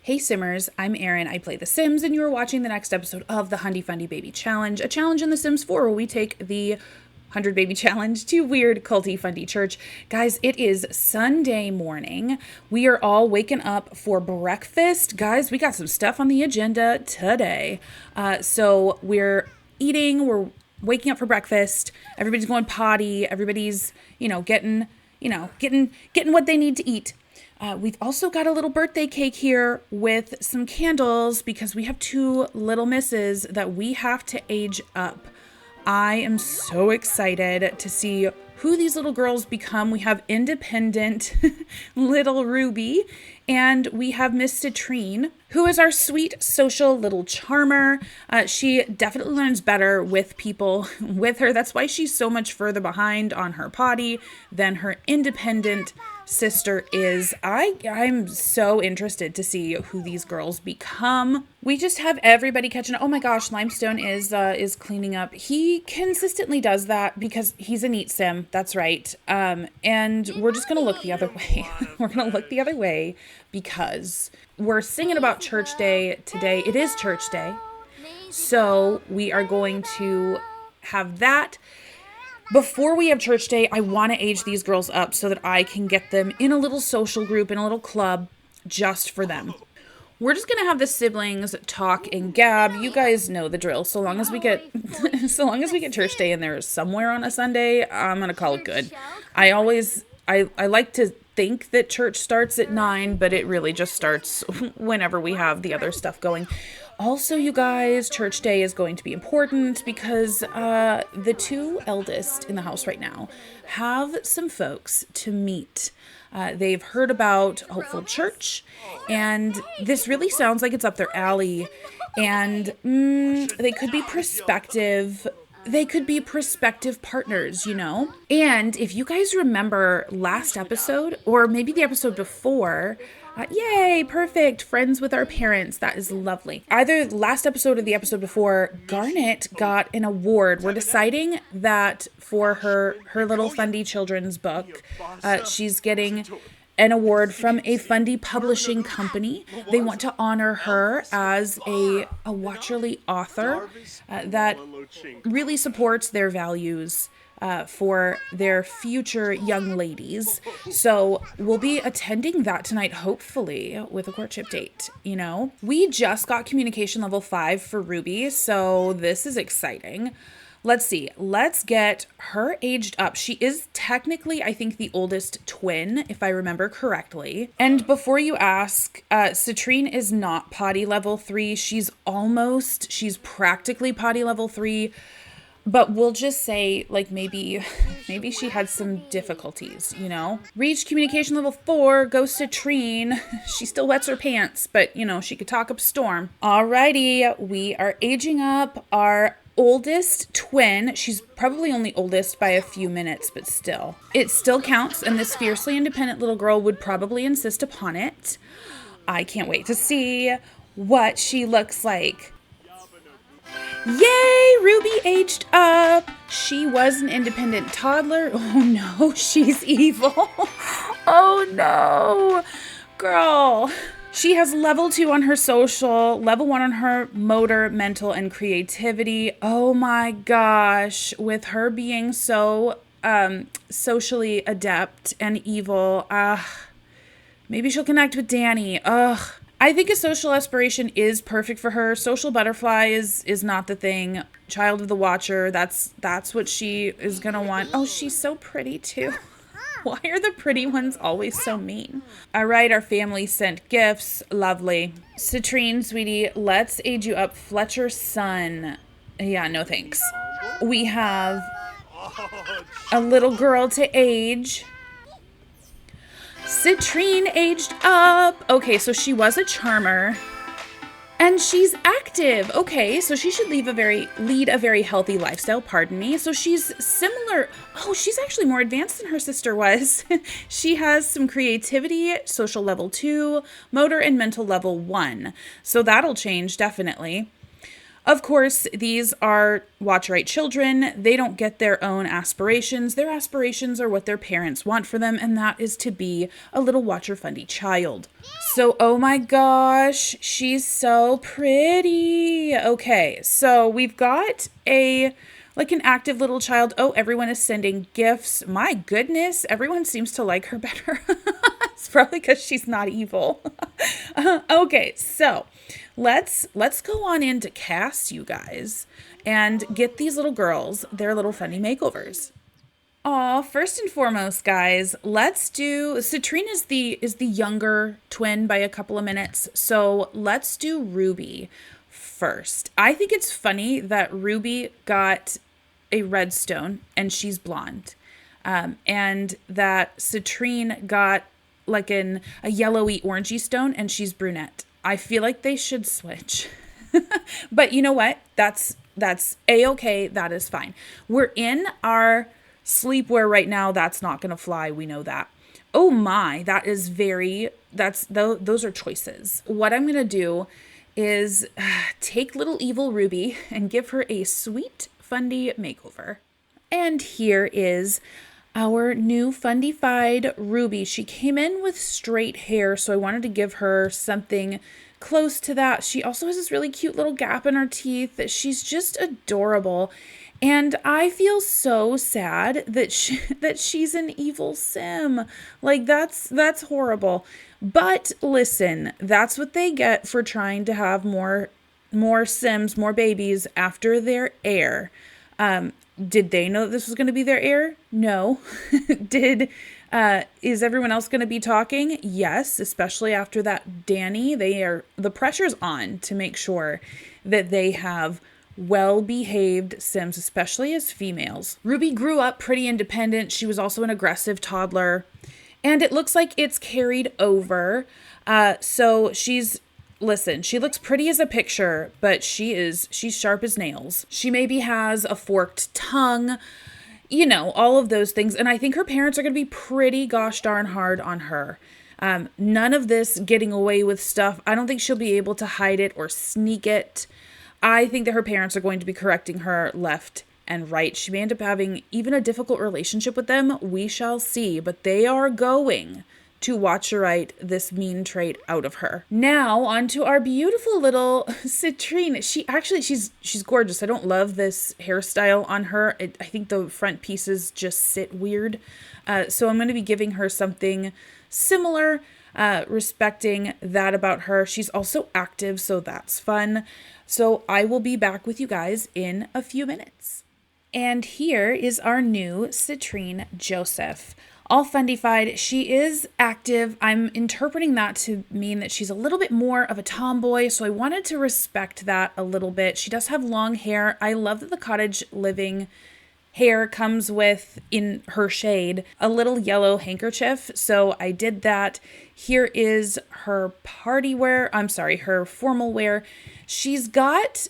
Hey Simmers, I'm Erin. I play The Sims, and you are watching the next episode of the 100die Fundie Baby Challenge, a challenge in The Sims 4 where we take the 100 Baby Challenge to weird, culty, fundy church. Guys, it is Sunday morning. We are all waking up for breakfast. Guys, we got some stuff on the agenda today. So we're eating, we're waking up for breakfast. Everybody's going potty. Everybody's, getting what they need to eat. We've also got a little birthday cake here with some candles because we have two little misses that we have to age up. I am so excited to see who these little girls become. We have independent little Ruby, and we have Miss Citrine, who is our sweet social little charmer. She definitely learns better with people with her. That's why she's so much further behind on her potty than her independent sister is. I'm so interested to see who these girls become. We just have everybody catching up. Oh my gosh, Limestone is cleaning up. He consistently does that because he's a neat sim. That's right. And we're just gonna look the other way. We're gonna look the other way because we're singing about church day today. It is church day. So we are going to have that. Before we have church day, I want to age these girls up so that I can get them in a little social group, in a little club, just for them. We're just going to have the siblings talk and gab. You guys know the drill. So long as we get church day in there somewhere on a Sunday, I'm going to call it good. I like to think that church starts at 9, but it really just starts whenever we have the other stuff going. Also, you guys, church day is going to be important because the two eldest in the house right now have some folks to meet. They've heard about Hopeful Church, and this really sounds like it's up their alley. And they could be prospective. They could be prospective partners, And if you guys remember last episode, or maybe the episode before, yay, perfect, friends with our parents. That is lovely. Either last episode or the episode before, Garnet got an award. We're deciding that for her little Fundie children's book, she's getting an award from a Fundie publishing company. They want to honor her as a Watcherly author that really supports their values for their future young ladies. So we'll be attending that tonight, hopefully, with a courtship date, We just got communication level 5 for Ruby, so this is exciting. Let's see. Let's get her aged up. She is technically, I think, the oldest twin, if I remember correctly. And before you ask, Citrine is not potty level 3. She's practically potty level 3. But we'll just say, maybe she had some difficulties, Reached communication level 4, goes Citrine. She still wets her pants, but, she could talk up a storm. Alrighty, we are aging up our oldest twin. She's probably only oldest by a few minutes, but still. It still counts, and this fiercely independent little girl would probably insist upon it. I can't wait to see what she looks like. Yay, Ruby aged up. She was an independent toddler. Oh no, she's evil. Oh no, girl. She has level 2 on her social, level 1 on her motor, mental, and creativity. Oh my gosh, with her being so socially adept and evil, maybe she'll connect with Danny. I think a social aspiration is perfect for her. Social butterfly is not the thing. Child of the Watcher, that's what she is gonna want. Oh, she's so pretty too. Why are the pretty ones always so mean? All right, our family sent gifts. Lovely. Citrine, sweetie, let's age you up. Fletcher's son. Yeah, no thanks. We have a little girl to age. Citrine aged up. Okay, so she was a charmer. And she's active. Okay, so she should lead a very healthy lifestyle, pardon me. So she's similar. Oh, she's actually more advanced than her sister was. She has some creativity, social level 2, motor and mental level 1. So that'll change, definitely. Of course, these are watch right children. They don't get their own aspirations. Their aspirations are what their parents want for them, and that is to be a little watcher Fundie child. So, oh my gosh, she's so pretty. Okay, so we've got like an active little child. Oh, everyone is sending gifts. My goodness, everyone seems to like her better. It's probably because she's not evil. Okay, so let's go on into cast, you guys, and get these little girls their little Fundie makeovers. Aw, first and foremost, guys, let's do Citrine is the younger twin by a couple of minutes, so let's do Ruby first. I think it's funny that Ruby got a redstone and she's blonde, and that Citrine got like a yellowy orangey stone and she's brunette. I feel like they should switch. But you know what? That's a-okay. That is fine. We're in our sleepwear right now. That's not going to fly. We know that. Oh my, those are choices. What I'm going to do is take little evil Ruby and give her a sweet Fundie makeover. And here is our new Fundified Ruby. She came in with straight hair, so I wanted to give her something close to that. She also has this really cute little gap in her teeth. She's just adorable. And I feel so sad that she's an evil sim. Like that's horrible. But listen, that's what they get for trying to have more sims, more babies after their heir. Did they know that this was going to be their heir? No. Is everyone else going to be talking? Yes, especially after that Danny. The pressure's on to make sure that they have well-behaved sims, especially as females. Ruby grew up pretty independent. She was also an aggressive toddler, and it looks like it's carried over. So she looks pretty as a picture, but she's sharp as nails. She maybe has a forked tongue, all of those things. And I think her parents are going to be pretty gosh darn hard on her. None of this getting away with stuff. I don't think she'll be able to hide it or sneak it. I think that her parents are going to be correcting her left and right. She may end up having even a difficult relationship with them. We shall see, but they are going to watcherite this mean trait out of her. Now onto our beautiful little Citrine. She's gorgeous. I don't love this hairstyle on her. I think the front pieces just sit weird. So I'm going to be giving her something similar, respecting that about her. She's also active, so that's fun. So I will be back with you guys in a few minutes. And here is our new Citrine Joseph. All fundified. She is active. I'm interpreting that to mean that she's a little bit more of a tomboy, so I wanted to respect that a little bit. She does have long hair. I love that the cottage living hair comes with, in her shade, a little yellow handkerchief, so I did that. Here is her her formal wear. She's got,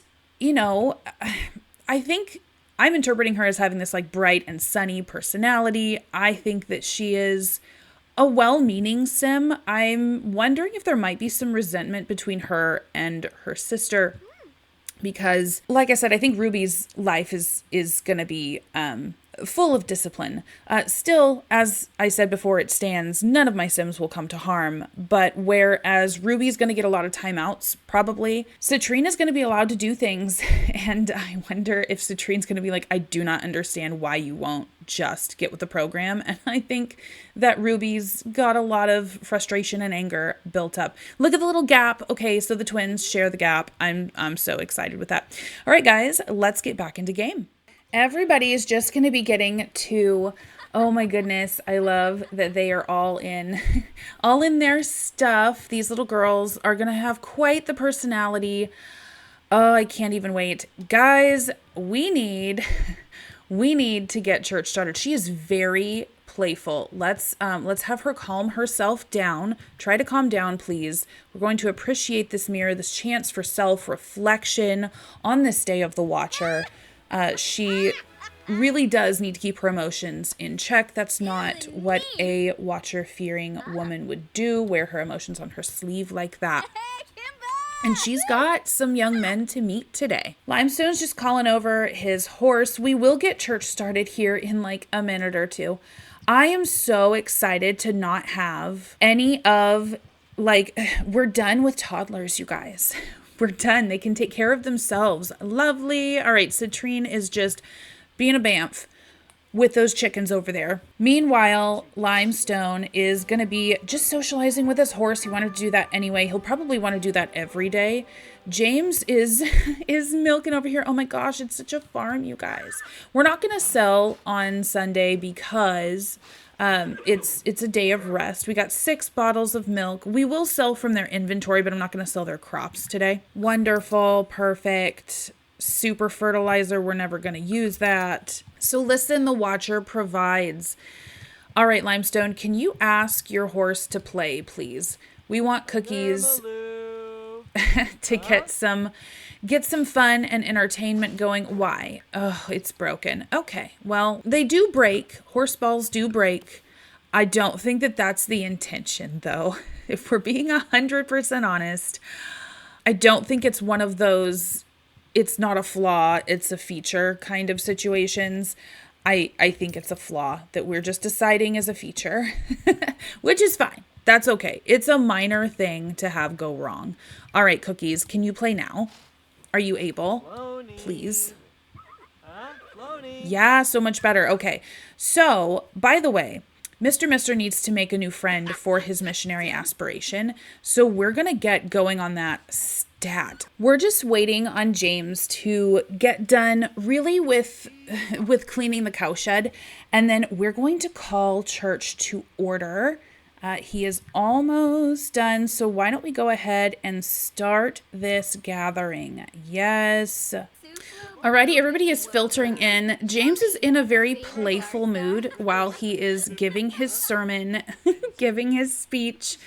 I think I'm interpreting her as having this like bright and sunny personality. I think that she is a well-meaning sim. I'm wondering if there might be some resentment between her and her sister, because like I said, I think Ruby's life is going to be full of discipline. Still, as I said before, it stands, none of my sims will come to harm, but whereas Ruby's going to get a lot of timeouts, probably, Citrine is going to be allowed to do things, and I wonder if Citrine's going to be like, I do not understand why you won't just get with the program, and I think that Ruby's got a lot of frustration and anger built up. Look at the little gap. Okay, so the twins share the gap. I'm so excited with that. All right, guys, let's get back into game. Everybody is just going to be getting to, oh my goodness, I love that they are all in their stuff. These little girls are going to have quite the personality. Oh, I can't even wait. Guys, we need to get church started. She is very playful. Let's have her calm herself down. Try to calm down, please. We're going to appreciate this mirror, this chance for self-reflection on this day of the Watcher. She really does need to keep her emotions in check. That's not what a Watcher-fearing woman would do, wear her emotions on her sleeve like that. And she's got some young men to meet today. Limestone's just calling over his horse. We will get church started here in like a minute or two. I am so excited to not have any of, like, we're done with toddlers, you guys. We're done. They can take care of themselves. Lovely. All right, Citrine is just being a bamf with those chickens over there. Meanwhile, Limestone is going to be just socializing with his horse. He wanted to do that anyway. He'll probably want to do that every day. James is milking over here. Oh my gosh, it's such a farm, you guys. We're not going to sell on Sunday because it's a day of rest. We got 6 bottles of milk. We will sell from their inventory, but I'm not going to sell their crops today. Wonderful, perfect. Super fertilizer, we're never going to use that. So listen, the Watcher provides. All right, Limestone, can you ask your horse to play, please? We want cookies to get some fun and entertainment going. Why? Oh, it's broken. Okay, well, they do break. Horse balls do break. I don't think that that's the intention, though. If we're being 100% honest, I don't think it's one of those it's not a flaw, it's a feature kind of situations. I think it's a flaw that we're just deciding is a feature, which is fine. That's okay. It's a minor thing to have go wrong. All right, Cookies, can you play now? Are you able? Cloney. Please. Cloney. Yeah, so much better. Okay. So, by the way, Mr. Mister needs to make a new friend for his missionary aspiration. So we're going to get going on that stat. We're just waiting on James to get done really with cleaning the cowshed. And then we're going to call church to order. He is almost done. So why don't we go ahead and start this gathering? Yes. Alrighty, everybody is filtering in. James is in a very playful mood while he is giving his sermon, giving his speech.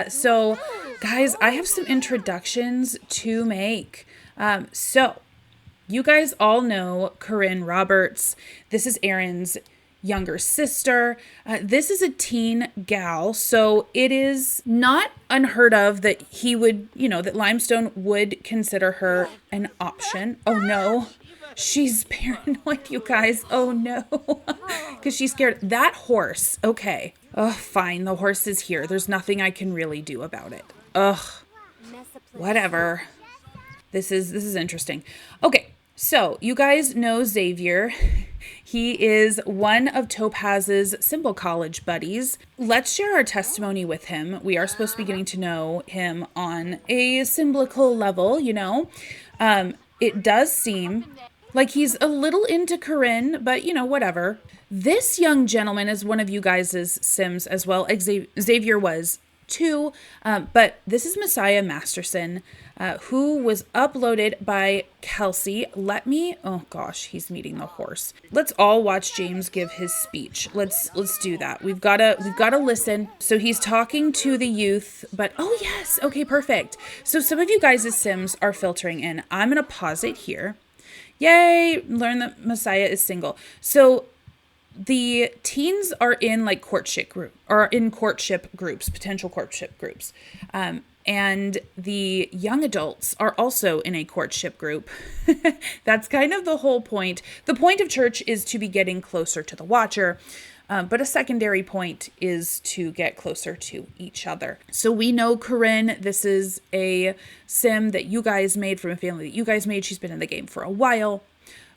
So, guys, I have some introductions to make. So, you guys all know Corinne Roberts. This is Erin's younger sister. This is a teen gal, so it is not unheard of that he would, that Limestone would consider her an option. Oh no, she's paranoid, you guys. Oh no, because she's scared. That horse, okay. Oh, fine, the horse is here. There's nothing I can really do about it. Ugh, whatever. This is interesting. Okay, so you guys know Xavier. He is one of Topaz's Symbol College buddies. Let's share our testimony with him. We are supposed to be getting to know him on a symbolical level, It does seem like he's a little into Corinne, but, whatever. This young gentleman is one of you guys' Sims as well. Xavier was too, but this is Messiah Masterson, who was uploaded by Kelsey. Oh gosh, he's meeting the horse. Let's all watch James give his speech. Let's do that. We've gotta listen. So he's talking to the youth, but oh yes, okay, perfect. So some of you guys' Sims are filtering in. I'm gonna pause it here. Yay, learn that Messiah is single. So the teens are in courtship groups, potential courtship groups. And the young adults are also in a courtship group. That's kind of the whole point. The point of church is to be getting closer to the Watcher. But a secondary point is to get closer to each other. So we know Corinne, this is a sim that you guys made from a family that you guys made. She's been in the game for a while.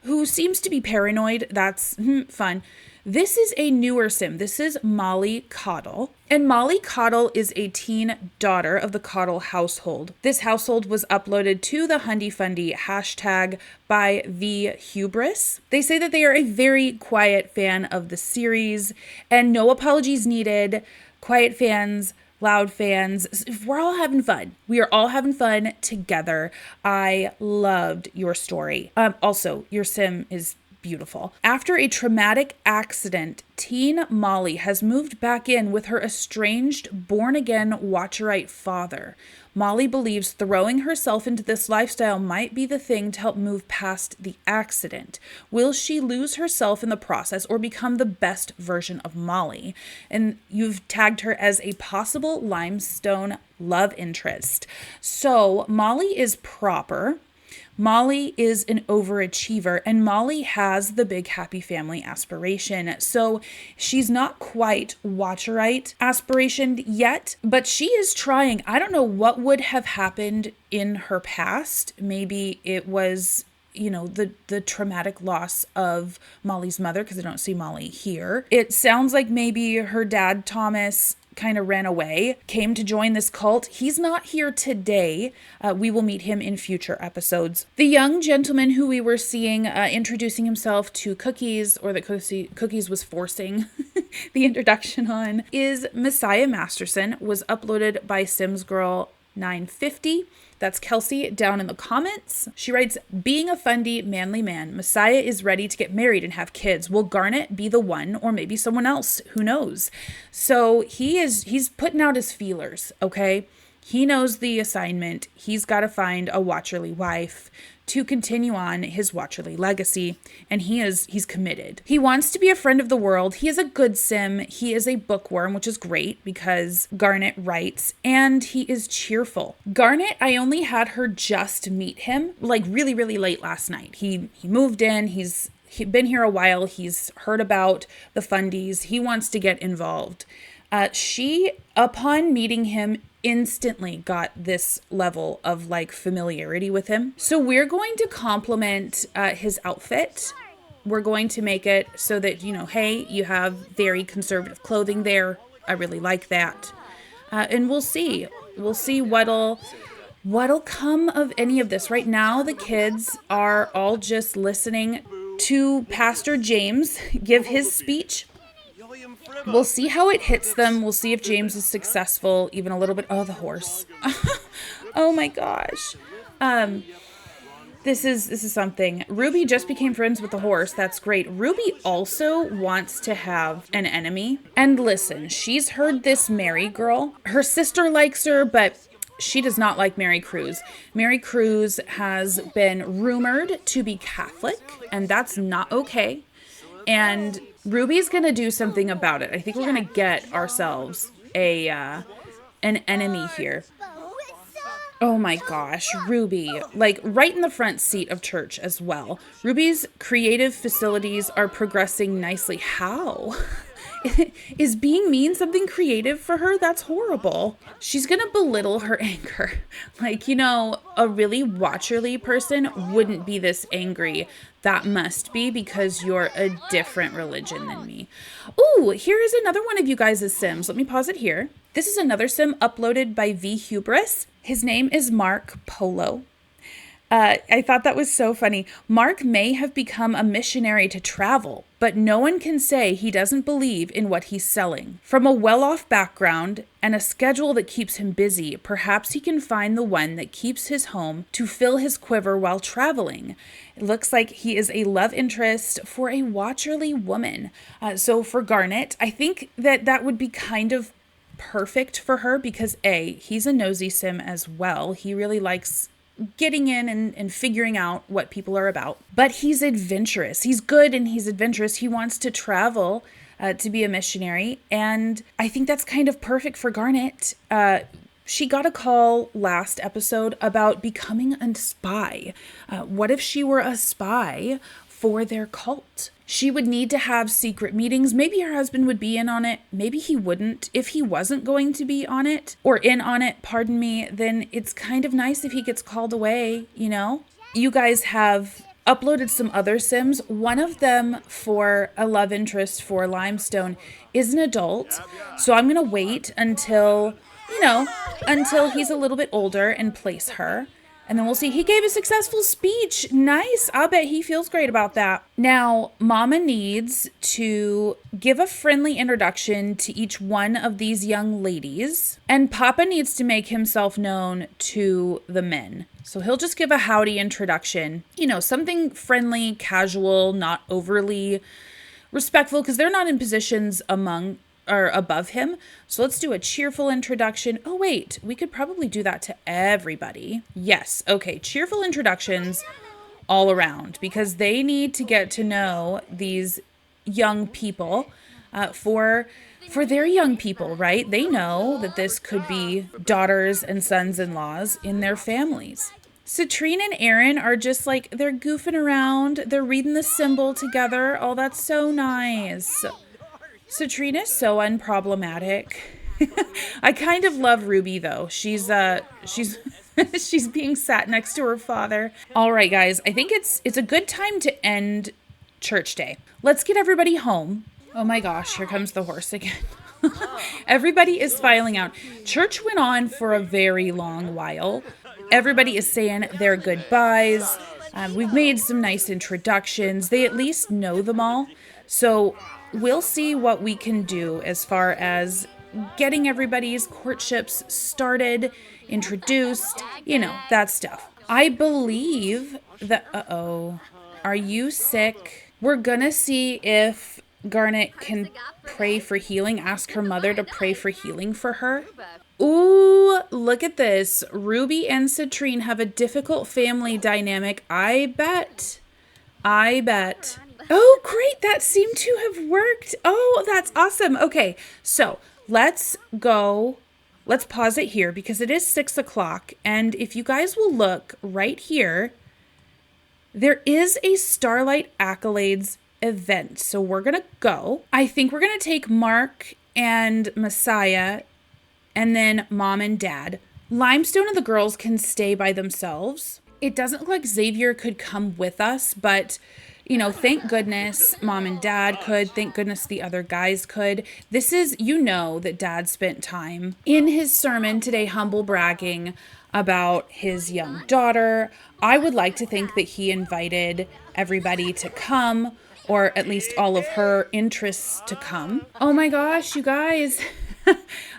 Who seems to be paranoid. That's fun. This is a newer sim. This is Molly Coddle. And Molly Coddle is a teen daughter of the Coddle household. This household was uploaded to the 100die Fundie hashtag by the Hubris. They say that they are a very quiet fan of the series and no apologies needed. Quiet fans, loud fans. We're all having fun. We are all having fun together. I loved your story. Also, your sim is beautiful. After a traumatic accident, teen Molly has moved back in with her estranged, born-again Watcherite father. Molly believes throwing herself into this lifestyle might be the thing to help move past the accident. Will she lose herself in the process or become the best version of Molly? And you've tagged her as a possible Limestone love interest. So Molly is proper. Molly is an overachiever, and Molly has the big happy family aspiration. So she's not quite Watcherite aspiration yet, but she is trying. I don't know what would have happened in her past. Maybe it was, the traumatic loss of Molly's mother, because I don't see Molly here. It sounds like maybe her dad, Thomas, kind of ran away, came to join this cult. He's not here today. We will meet him in future episodes. The young gentleman who we were seeing introducing himself to Cookies, or that Cookies was forcing the introduction on, is Messiah Masterson, was uploaded by Sims Girl 950. That's Kelsey down in the comments. She writes, being a Fundie manly man, Messiah is ready to get married and have kids. Will Garnet be the one, or maybe someone else? Who knows? So he's putting out his feelers, okay? He knows the assignment. He's got to find a Watcherly wife to continue on his Watcherly legacy, and he's committed. He wants to be a friend of the world. He is a good sim. He is a bookworm, which is great because Garnet writes, and he is cheerful. Garnet, I only had her just meet him like really, really late last night. He moved in. He's been here a while. He's heard about the Fundies. He wants to get involved. She, upon meeting him, instantly got this level of like familiarity with him. So we're going to compliment his outfit. We're going to make it so that, hey, you have very conservative clothing there. I really like that. And we'll see what'll come of any of this. Right now, the kids are all just listening to Pastor James give his speech. We'll see how it hits them. We'll see if James is successful, even a little bit. Oh, the horse. Oh my gosh. This is something. Ruby just became friends with the horse. That's great. Ruby also wants to have an enemy. And listen, she's heard this Mary girl. Her sister likes her, but she does not like Mary Cruz. Mary Cruz has been rumored to be Catholic, and that's not okay. And Ruby's going to do something about it. I think we're going to get ourselves an enemy here. Oh my gosh, Ruby, like right in the front seat of church as well. Ruby's creative facilities are progressing nicely. How? Is being mean something creative for her? That's horrible. She's going to belittle her anger. Like, a really Watcherly person wouldn't be this angry. That must be because you're a different religion than me. Ooh, here is another one of you guys' Sims. Let me pause it here. This is another Sim uploaded by V Hubris. His name is Mark Polo. I thought that was so funny. Mark may have become a missionary to travel, but no one can say he doesn't believe in what he's selling. From a well-off background and a schedule that keeps him busy, perhaps he can find the one that keeps his home to fill his quiver while traveling. It looks like he is a love interest for a Watcherly woman. So for Garnet, I think that would be kind of perfect for her because he's a nosy sim as well. He really likes getting in and figuring out what people are about. But he's adventurous. He's good and he's adventurous. He wants to travel to be a missionary. And I think that's kind of perfect for Garnet. She got a call last episode about becoming a spy. What if she were a spy for their cult? She would need to have secret meetings. Maybe her husband would be in on it. Maybe he wouldn't. If he wasn't going to be on it, or in on it, pardon me, then it's kind of nice if he gets called away, You guys have uploaded some other Sims. One of them for a love interest for Limestone is an adult. So I'm going to wait until he's a little bit older and place her. And then we'll see. He gave a successful speech. Nice. I'll bet he feels great about that. Now, Mama needs to give a friendly introduction to each one of these young ladies. And Papa needs to make himself known to the men. So he'll just give a howdy introduction. Something friendly, casual, not overly respectful, because they're not in positions above him. So let's do a cheerful introduction. Oh wait, we could probably do that to everybody. Yes, okay, cheerful introductions all around because they need to get to know these young people for for their young people, right? They know that this could be daughters and sons-in-laws in their families. Citrine and Erin are just like, they're goofing around. They're reading the symbol together. Oh, that's so nice. Citrine is so unproblematic. I kind of love Ruby though. She's she's being sat next to her father. All right, guys, I think it's a good time to end church day. Let's get everybody home. Oh my gosh, here comes the horse again. Everybody is filing out. Church went on for a very long while. Everybody is saying their goodbyes. We've made some nice introductions. They at least know them all. So we'll see what we can do as far as getting everybody's courtships started, introduced, that stuff. I believe that, are you sick? We're gonna see if Garnet can pray for healing, ask her mother to pray for healing for her. Ooh, look at this. Ruby and Citrine have a difficult family dynamic. I bet. Oh, great. That seemed to have worked. Oh, that's awesome. Okay, so let's go. Let's pause it here because it is 6 o'clock. And if you guys will look right here, there is a Starlight Accolades event. So we're going to go. I think we're going to take Mark and Messiah and then mom and dad. Limestone and the girls can stay by themselves. It doesn't look like Xavier could come with us, but thank goodness mom and dad could. Thank goodness the other guys could. This is, that dad spent time in his sermon today, humble bragging about his young daughter. I would like to think that he invited everybody to come, or at least all of her interests to come. Oh my gosh, you guys.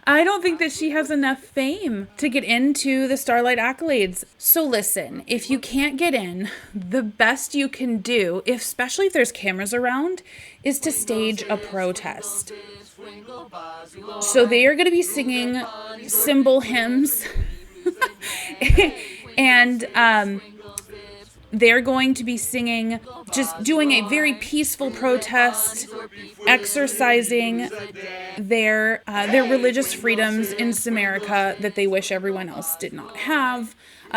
I don't think that she has enough fame to get into the Starlight Accolades. So listen, if you can't get in, the best you can do, especially if there's cameras around, is to stage a protest. So they are going to be singing symbol hymns and they're going to be singing, just doing a very peaceful protest, exercising their religious freedoms in Samarica that they wish everyone else did not have.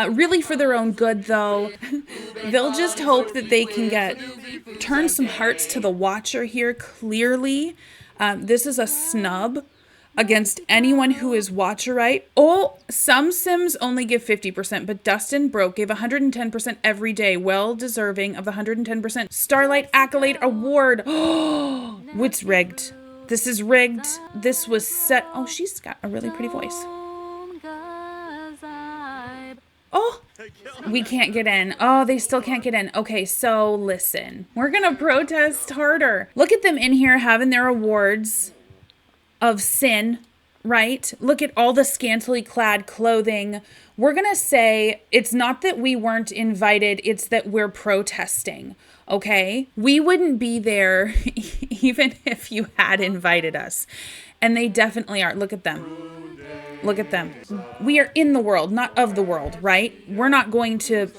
Really for their own good, though. They'll just hope that they can turn some hearts to the watcher here, clearly. This is a snub against anyone who is Watcherite. Oh, some Sims only give 50%, but Dustin Broke gave 110% every day, well deserving of the 110% Starlight Accolade Award. Oh, it's rigged. This is rigged. This was set. Oh, she's got a really pretty voice. Oh, we can't get in. Oh, they still can't get in. Okay, so listen. We're going to protest harder. Look at them in here having their awards of sin, right? Look at all the scantily clad clothing. We're going to say it's not that we weren't invited, it's that we're protesting, okay? We wouldn't be there even if you had invited us. And they definitely are. Look at them. Look at them. We are in the world, not of the world, right? We're not going to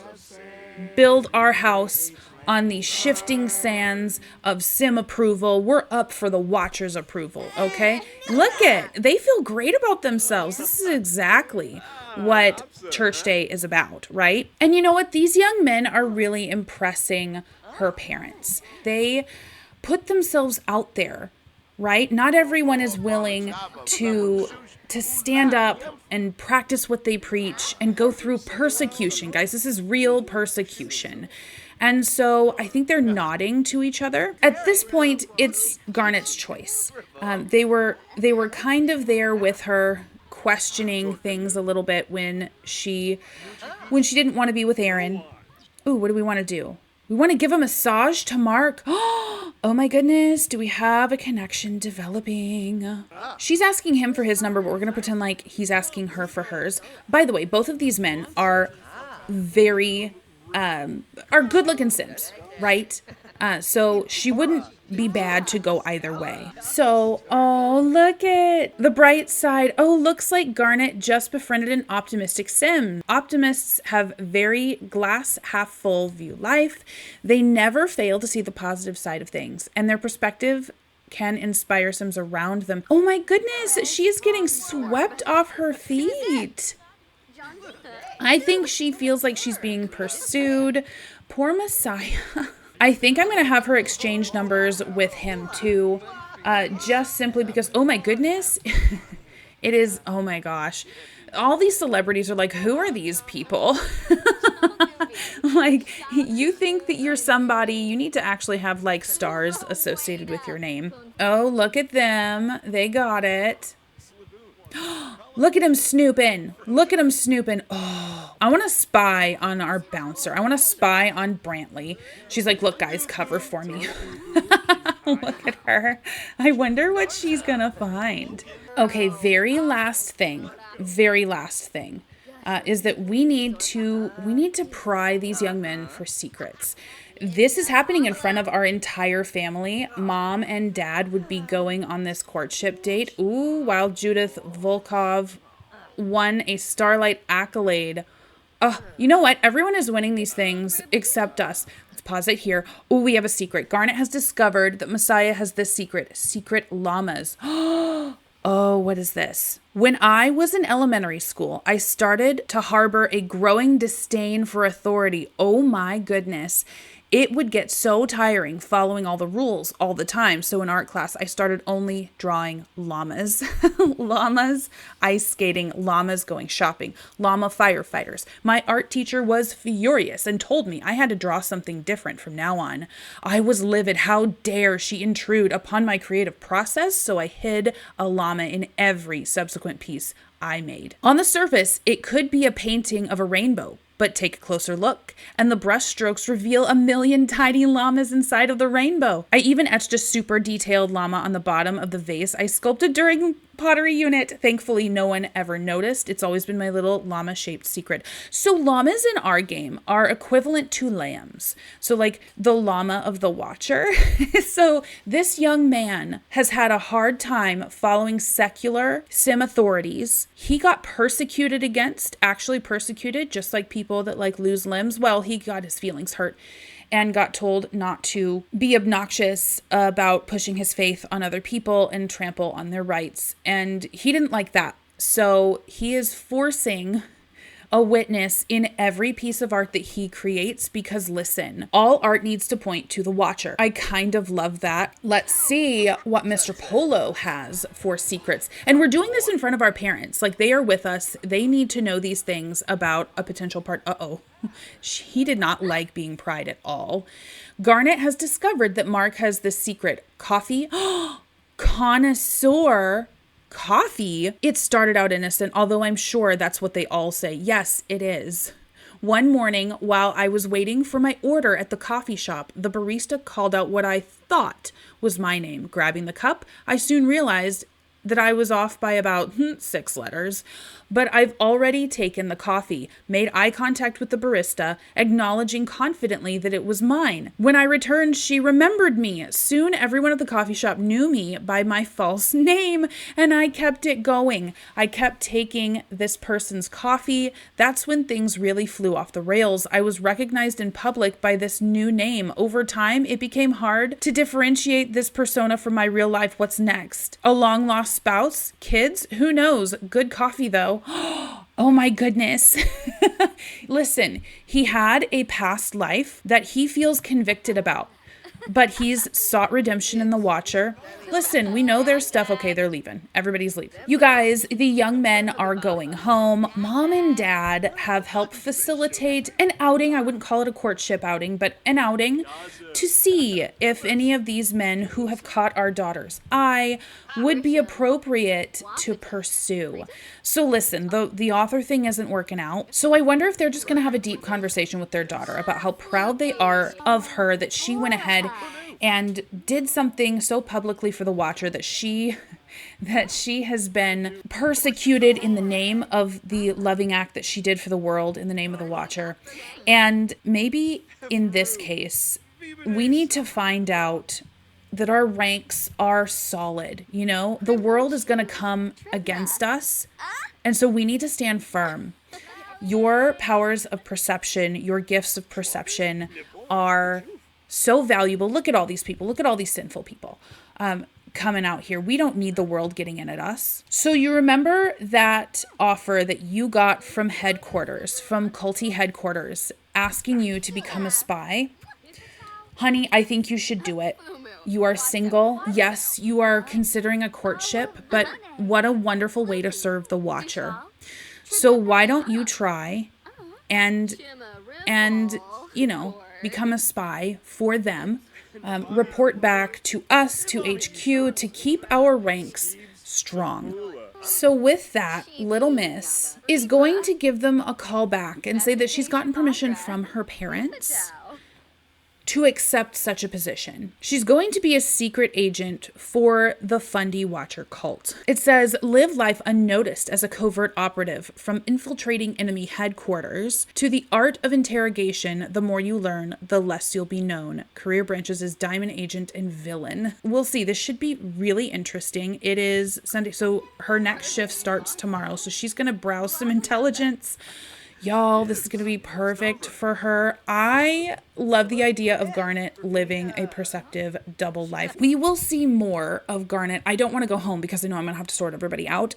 build our house on the shifting sands of sim approval. We're up for the watcher's approval, okay? Look they feel great about themselves. This is exactly what church day is about, right? And you know what? These young men are really impressing her parents. They put themselves out there, right? Not everyone is willing to stand up and practice what they preach and go through persecution. Guys, this is real persecution. And so I think they're nodding to each other. At this point, it's Garnet's choice. They were kind of there with her, questioning things a little bit when she didn't want to be with Erin. Ooh, what do we want to do? We want to give a massage to Mark. Oh my goodness, do we have a connection developing? She's asking him for his number, but we're going to pretend like he's asking her for hers. By the way, both of these men are are good-looking Sims, right? So she wouldn't be bad to go either way. So, oh, look at the bright side. Oh, looks like Garnet just befriended an optimistic Sim. Optimists have very glass half full view life. They never fail to see the positive side of things, and their perspective can inspire Sims around them. Oh my goodness, she is getting swept off her feet. I think she feels like she's being pursued. Poor Messiah. I think I'm going to have her exchange numbers with him too. Just simply because, oh my goodness, it is, oh my gosh. All these celebrities are like, who are these people? Like, you think that you're somebody, you need to actually have like stars associated with your name. Oh, look at them. They got it. Look at him snooping. Look at him snooping. Oh, I want to spy on our bouncer. I want to spy on Brantley. She's like, look, guys, cover for me. Look at her. I wonder what she's going to find. Okay, very last thing is that we need to pry these young men for secrets. This is happening in front of our entire family. Mom and dad would be going on this courtship date. Ooh, while Judith Volkov won a Starlight accolade. Oh, you know what? Everyone is winning these things except us. Let's pause it here. Oh, we have a secret. Garnet has discovered that Messiah has this secret llamas. Oh, what is this? When I was in elementary school, I started to harbor a growing disdain for authority. Oh my goodness. It would get so tiring following all the rules all the time. So in art class, I started only drawing llamas. Llamas ice skating, llamas going shopping, llama firefighters. My art teacher was furious and told me I had to draw something different from now on. I was livid. How dare she intrude upon my creative process? So I hid a llama in every subsequent piece I made. On the surface, it could be a painting of a rainbow. But take a closer look, and the brush strokes reveal a million tiny llamas inside of the rainbow. I even etched a super detailed llama on the bottom of the vase I sculpted during pottery unit. Thankfully, no one ever noticed. It's always been my little llama-shaped secret. So llamas in our game are equivalent to lambs. So like the llama of the Watcher. So this young man has had a hard time following secular sim authorities. He got persecuted against, actually persecuted, just like people that like lose limbs. Well, he got his feelings hurt and got told not to be obnoxious about pushing his faith on other people and trample on their rights. And he didn't like that. So he is forcing a witness in every piece of art that he creates because listen, all art needs to point to the Watcher. I kind of love that. Let's see what Mr. Polo has for secrets. And we're doing this in front of our parents. Like they are with us. They need to know these things about a potential part. Uh-oh. He did not like being pried at all. Garnet has discovered that Mark has this secret coffee connoisseur coffee. It started out innocent, although I'm sure that's what they all say. Yes, it is. One morning, while I was waiting for my order at the coffee shop, the barista called out what I thought was my name. Grabbing the cup, I soon realized that I was off by about 6 letters. But I've already taken the coffee, made eye contact with the barista, acknowledging confidently that it was mine. When I returned, she remembered me. Soon, everyone at the coffee shop knew me by my false name, and I kept it going. I kept taking this person's coffee. That's when things really flew off the rails. I was recognized in public by this new name. Over time, it became hard to differentiate this persona from my real life. What's next? A long-lost spouse? Kids? Who knows? Good coffee, though. Oh my goodness. Listen, he had a past life that he feels convicted about, but he's sought redemption in the Watcher. Listen, we know their stuff. Okay, they're leaving. Everybody's leaving. You guys, the young men are going home. Mom and dad have helped facilitate an outing. I wouldn't call it a courtship outing, but an outing to see if any of these men who have caught our daughter's eye would be appropriate to pursue. So listen, the author thing isn't working out. So I wonder if they're just going to have a deep conversation with their daughter about how proud they are of her, that she went ahead and did something so publicly for the Watcher that she has been persecuted in the name of the loving act that she did for the world in the name of the Watcher. And maybe in this case, we need to find out that our ranks are solid. You know, the world is going to come against us. And so we need to stand firm. Your powers of perception, your gifts of perception are so valuable. Look at all these people. Look at all these sinful people. coming out here. We don't need the world getting in at us. So you remember that offer that you got from headquarters, from Culty headquarters, asking you to become a spy? Honey, I think you should do it. You are single. Yes, you are considering a courtship, but what a wonderful way to serve the Watcher. So why don't you try and become a spy for them, report back to us, to HQ, to keep our ranks strong. So with that, Little Miss is going to give them a call back and say that she's gotten permission from her parents to accept such a position. She's going to be a secret agent for the Fundie Watcher cult. It says, live life unnoticed as a covert operative, from infiltrating enemy headquarters to the art of interrogation. The more you learn, the less you'll be known. Career branches as diamond agent and villain. We'll see. This should be really interesting. It is Sunday, so her next shift starts tomorrow. So she's going to browse some intelligence. Y'all, this is going to be perfect for her. I love the idea of Garnet living a perceptive double life. We will see more of Garnet. I don't want to go home because I know I'm going to have to sort everybody out.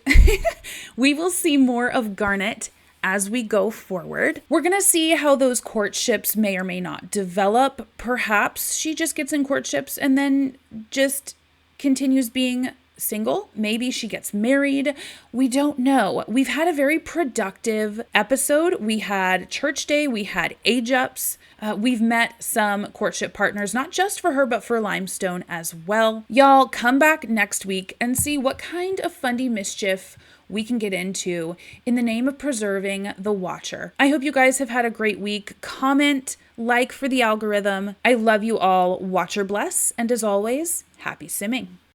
We will see more of Garnet as we go forward. We're going to see how those courtships may or may not develop. Perhaps she just gets in courtships and then just continues being single. Maybe she gets married. We don't know. We've had a very productive episode. We had church day. We had age ups. We've met some courtship partners, not just for her, but for Limestone as well. Y'all come back next week and see what kind of Fundie mischief we can get into in the name of preserving the Watcher. I hope you guys have had a great week. Comment, like for the algorithm. I love you all. Watcher bless. And as always, happy simming.